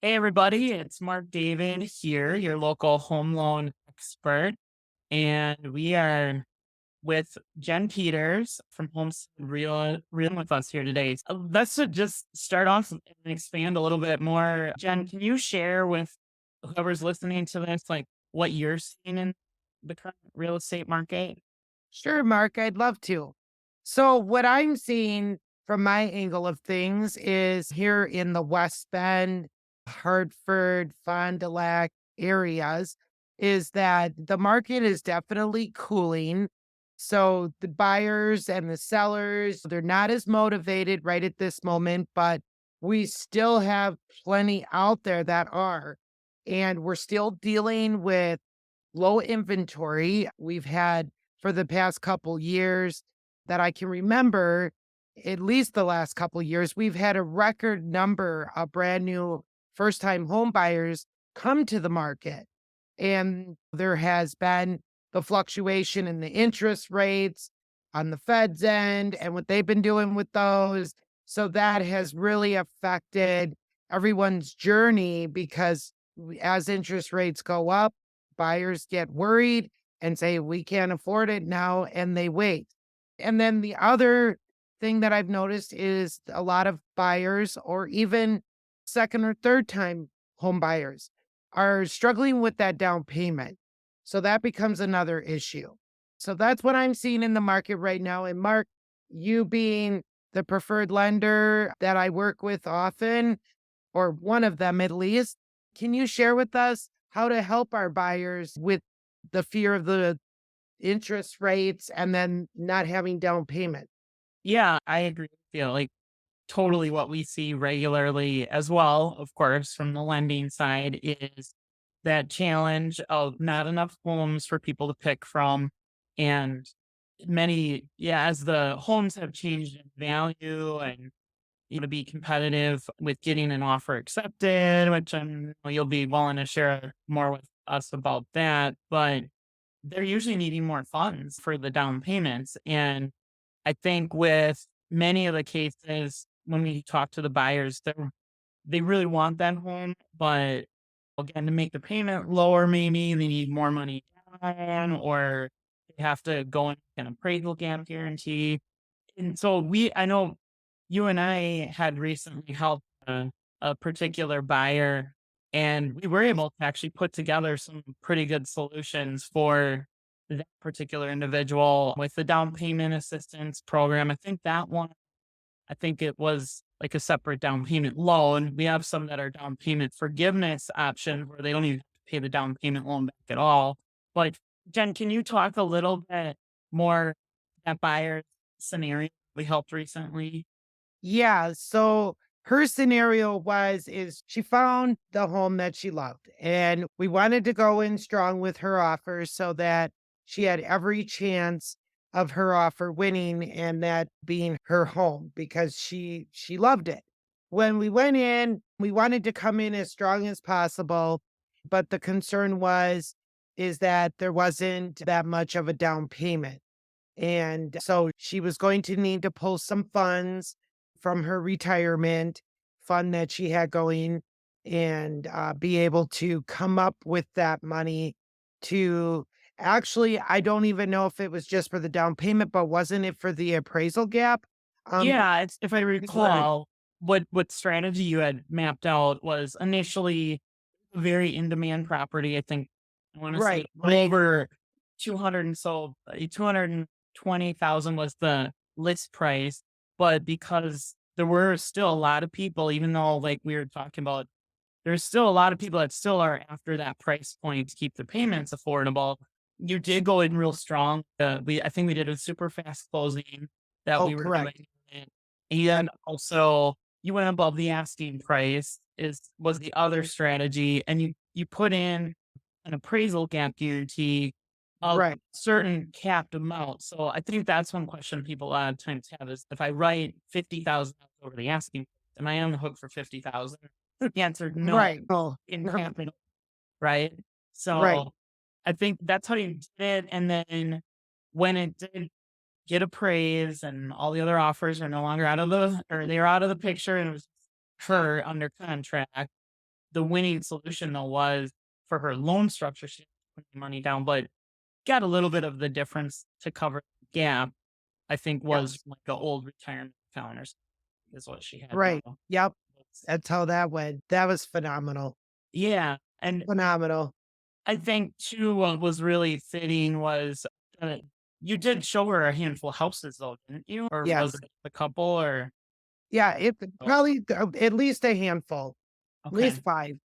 Hey everybody, it's Mark David here, your local home loan expert, and we are with Jen Peters from Homes Real with us here today. So let's just start off and expand a little bit more. Jen, can you share with whoever's listening to this, like what you're seeing in the current real estate market? Sure, Mark, I'd love to. So, what I'm seeing from my angle of things is here in the West Bend, Hartford, Fond du Lac areas, is that the market is definitely cooling. So, the buyers and the sellers, they're not as motivated right at this moment, but we still have plenty out there that are. And we're still dealing with low inventory. We've had for the past couple years that I can remember, at least the last couple years, we've had a record number of brand new first time home buyers come to the market. And there has been the fluctuation in the interest rates on the Fed's end and what they've been doing with those. So that has really affected everyone's journey because as interest rates go up, buyers get worried and say, we can't afford it now, and they wait. And then the other thing that I've noticed is a lot of buyers, or even second or third time home buyers, are struggling with that down payment. So that becomes another issue. So that's what I'm seeing in the market right now. And Mark, you being the preferred lender that I work with often, or one of them at least, can you share with us how to help our buyers with the fear of the interest rates and then not having down payment? Yeah, I agree with you. Like totally what we see regularly as well, of course, from the lending side is that challenge of not enough homes for people to pick from. And as the homes have changed in value and to be competitive with getting an offer accepted, which you'll be willing to share more with us about that. But they're usually needing more funds for the down payments. And I think with many of the cases, when we talk to the buyers, they really want that home, but again, to make the payment lower, maybe they need more money down, or they have to go in an appraisal gap guarantee. And so I know you and I had recently helped a particular buyer, and we were able to actually put together some pretty good solutions for that particular individual with the down payment assistance program. I think it was like a separate down payment loan. We have some that are down payment forgiveness option where they don't even have to pay the down payment loan back at all. But Jen, can you talk a little bit more that buyer scenario we helped recently? Yeah, so her scenario is she found the home that she loved, and we wanted to go in strong with her offer so that she had every chance of her offer winning and that being her home because she loved it. When we went in, we wanted to come in as strong as possible, but the concern is that there wasn't that much of a down payment. And so she was going to need to pull some funds from her retirement fund that she had going and be able to come up with that money to actually, I don't even know if it was just for the down payment, but wasn't it for the appraisal gap? Um, Yeah, it's if I right, recall, what strategy you had mapped out was initially a very in-demand property. I think I wanna say right, over 200 and so 220,000 was the list price, but because there were still a lot of people, even though, like, we were talking about, there's still a lot of people that still are after that price point to keep the payments affordable. You did go in real strong. I think we did a super fast closing that oh, we were correct. doing, and also you went above the asking price was the other strategy, and you put in an appraisal gap guarantee of Right. certain capped amount. So I think that's one question people a lot of times have is if I write 50,000 over the asking, am I on the hook for 50,000? The answer no Right. Oh, in no, capital, right? right. So I think that's how you did it. And then when it did get appraised and all the other offers are no longer out of the or they're out of the picture and it was her under contract. The winning solution though was for her loan structure, she put money down, but got a little bit of the difference to cover the gap. I think was Yes. like the old retirement account or something is what she had Right. though. Yep. That's how that went. That was phenomenal. Yeah, and Phenomenal. I think too what was really fitting was uh, you did show her a handful of houses though, didn't you? Or was Yes. it a couple or Yeah, it oh, probably at least a handful, at least okay, 5.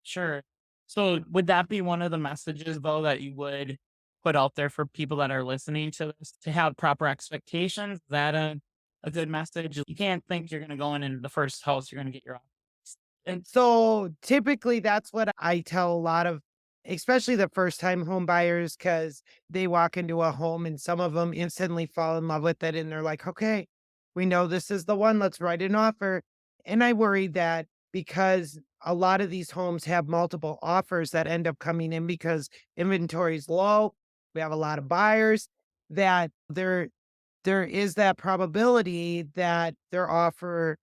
sure. So would that be one of the messages though that you would put out there for people that are listening to this to have proper expectations? Is that a good message? You can't think you're gonna go in the first house you're gonna get your office. And So, typically, that's what I tell a lot of especially the first-time home buyers, because they walk into a home and some of them instantly fall in love with it, and they're like, "Okay, we know this is the one, let's write an offer." And I worry that because a lot of these homes have multiple offers that end up coming in because inventory is low, we have a lot of buyers, that there is that probability that their offer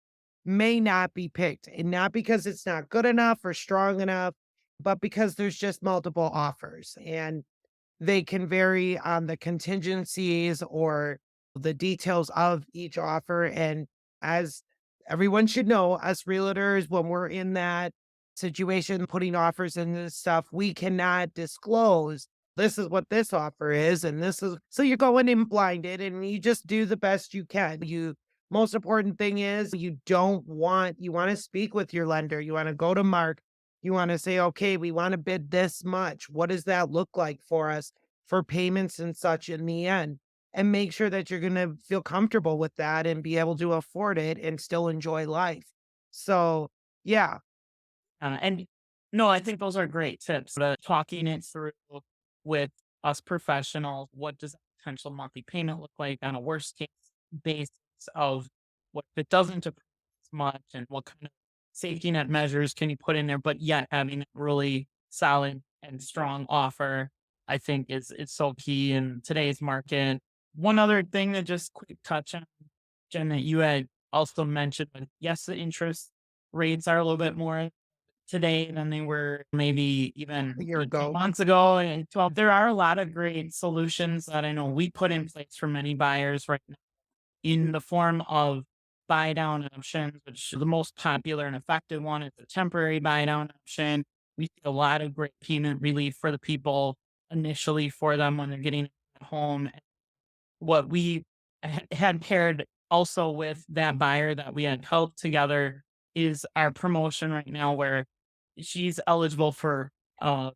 may not be picked, and not because it's not good enough or strong enough, but because there's just multiple offers, and they can vary on the contingencies or the details of each offer. And as everyone should know, us realtors, when we're in that situation, putting offers in this stuff, we cannot disclose this is what this offer is. And this is so you're going in blinded and you just do the best you can. Most important thing is you want to speak with your lender. You want to go to Mark. You want to say, okay, we want to bid this much. What does that look like for us? For payments and such in the end, and make sure that you're gonna feel comfortable with that and be able to afford it and still enjoy life. So, yeah, and no, I think those are great tips. Talking it through with us professionals, what does a potential monthly payment look like on a worst case basis of what if it doesn't approve as much and what kind of safety net measures can you put in there, but yet having a really solid and strong offer, I think is so key in today's market. One other thing that just quick touch on, Jen, that you had also mentioned, but yes, the interest rates are a little bit more today than they were maybe a even year 18 ago. months ago and 12. There are a lot of great solutions that I know we put in place for many buyers right now in the form of buy down options, which the most popular and effective one is a temporary buy down option. We see a lot of great payment relief for the people initially for them when they're getting at home. What we had paired also with that buyer that we had helped together is our promotion right now where she's eligible for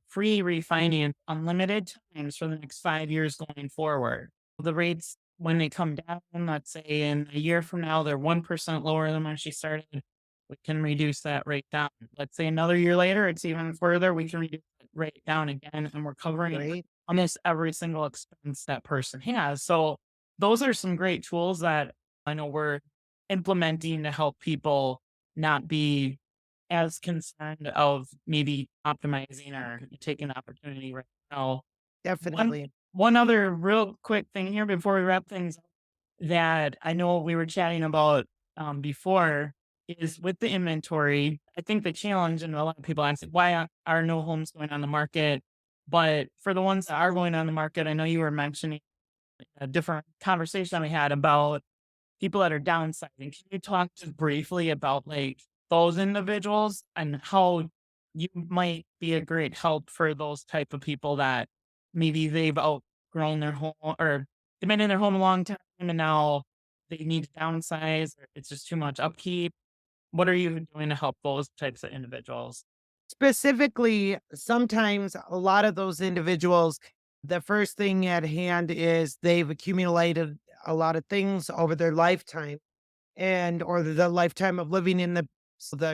free refinance unlimited times for the next 5 years going forward. The rates, when they come down, let's say in a year from now, they're 1% lower than when she started. We can reduce that rate down. Let's say another year later, it's even further. We can reduce that rate down again, and we're covering Great. almost every single expense that person has. So those are some great tools that I know we're implementing to help people not be as concerned of maybe optimizing or taking the opportunity right now. One Definitely. one other real quick thing here before we wrap things up that I know we were chatting about before is with the inventory. I think the challenge, and a lot of people ask, why are no homes going on the market? But for the ones that are going on the market, I know you were mentioning a different conversation we had about people that are downsizing. Can you talk just briefly about like those individuals and how you might be a great help for those type of people that maybe they've outgrown their home or they've been in their home a long time and now they need to downsize or it's just too much upkeep. What are you doing to help those types of individuals? Specifically, sometimes a lot of those individuals, the first thing at hand is they've accumulated a lot of things over their lifetime and or the lifetime of living in the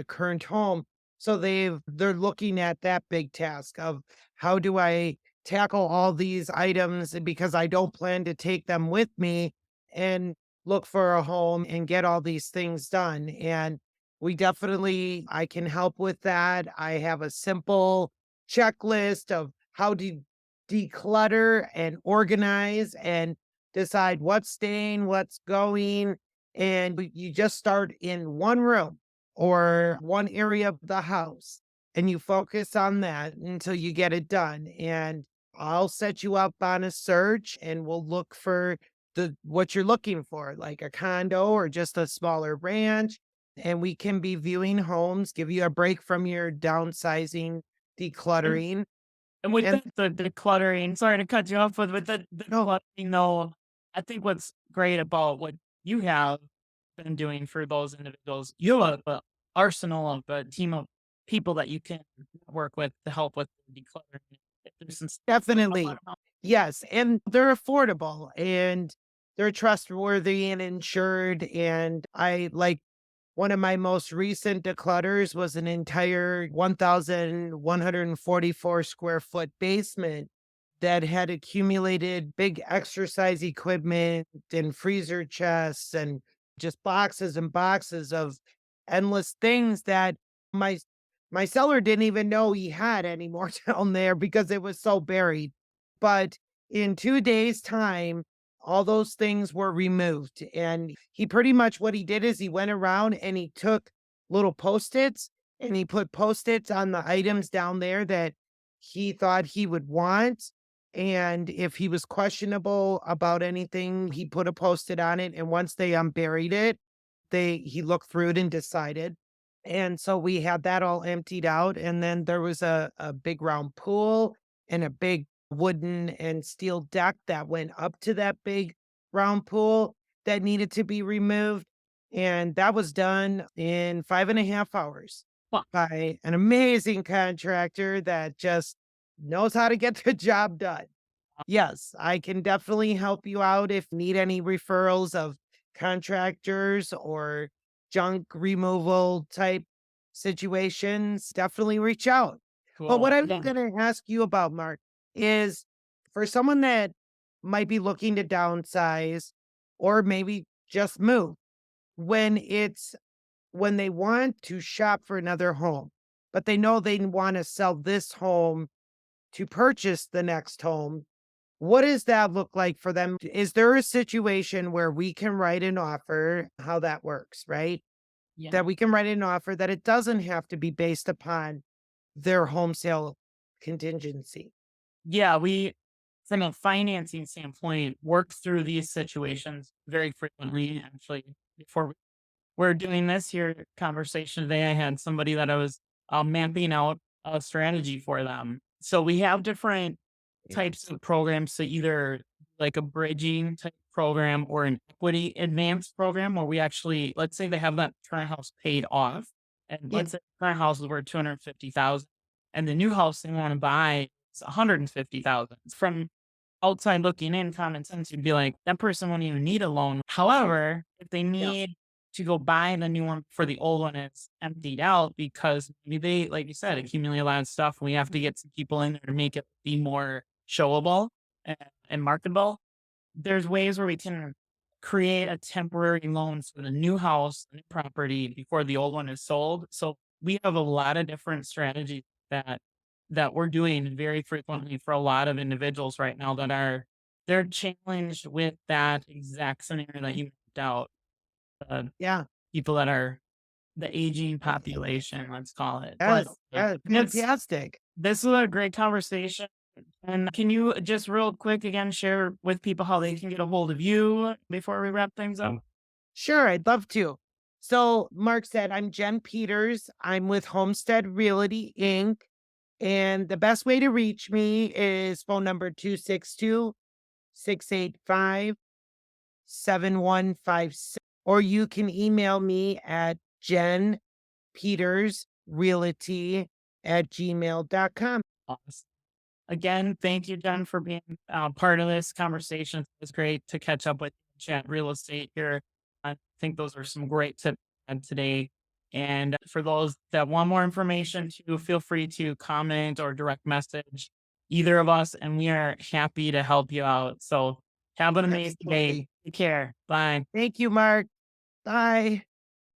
current home. So they're looking at that big task of how do I tackle all these items because I don't plan to take them with me and look for a home and get all these things done. And I can help with that. I have a simple checklist of how to declutter and organize and decide what's staying, what's going, and you just start in one room or one area of the house and you focus on that until you get it done. And I'll set you up on a search and we'll look for the what you're looking for, like a condo or just a smaller ranch. And we can be viewing homes, give you a break from your downsizing, decluttering. And with And the decluttering, sorry to cut you off, but with the no, decluttering though, I think what's great about what you have been doing for those individuals, you have a arsenal of a team of people that you can work with to help with the decluttering. If there's some stuff like definitely. that. Yes, and they're affordable and they're trustworthy and insured. And I like one of my most recent declutters was an entire 1,144 square foot basement that had accumulated big exercise equipment and freezer chests and just boxes and boxes of endless things that my my seller didn't even know he had anymore down there because it was so buried. But in 2 days' time, all those things were removed, and he pretty much what he did is he went around and he took little Post-its, and he put Post-its on the items down there that he thought he would want, and if he was questionable about anything, he put a Post-it on it, and once they unburied it, he looked through it and decided. And so we had that all emptied out, and then there was a big round pool and a big wooden and steel deck that went up to that big round pool that needed to be removed, and that was done in 5.5 hours Well, by an amazing contractor that just knows how to get the job done. Yes, I can definitely help you out if you need any referrals of contractors or junk removal type situations. Definitely reach out. But what cool. I was Yeah. going to ask you about, Mark, is for someone that might be looking to downsize or maybe just move, when it's when they want to shop for another home, but they know they want to sell this home to purchase the next home, what does that look like for them? Is there a situation where we can write an offer, how that works, right? Yeah. That we can write an offer that it doesn't have to be based upon their home sale contingency. Yeah, we, from a financing standpoint, work through these situations very frequently. Actually, before we're doing this here conversation today, I had somebody that I was mapping out a strategy for them. So we have different Yeah. types of programs. So either like a bridging type program or an equity advance program where we actually, let's say they have that current house paid off. And Yeah. let's say the current house is worth 250,000 and the new house they want to buy is 150,000. From outside looking in, common sense, you'd be like, that person won't even need a loan. However, if they Yeah. need to go buy the new one for the old one is emptied out because maybe they, like you said, accumulate a lot of stuff. And we have to get some people in there to make it be more showable and marketable. There's ways where we can create a temporary loan for the new house, the new property before the old one is sold. So we have a lot of different strategies that we're doing very frequently for a lot of individuals right now that are they're challenged with that exact scenario that you mapped out. Uh, Yeah. people that are the aging population, let's call it. But Yes. Yeah. it's Fantastic. this is a great conversation. And can you just real quick again share with people how they can get a hold of you before we wrap things up? Sure. I'd love to. So, Mark said, I'm Jen Peters. I'm with Homestead Realty Inc. And the best way to reach me is phone number 262-685-7156. Or you can email me at jenpetersrealty@gmail.com. Awesome. Again, thank you, Jen, for being part of this conversation. It was great to catch up with you, chat real estate here. I think those are some great tips today. And for those that want more information, too, feel free to comment or direct message either of us, and we are happy to help you out. So have an amazing day. Absolutely. Take care. Bye. Thank you, Mark. Bye.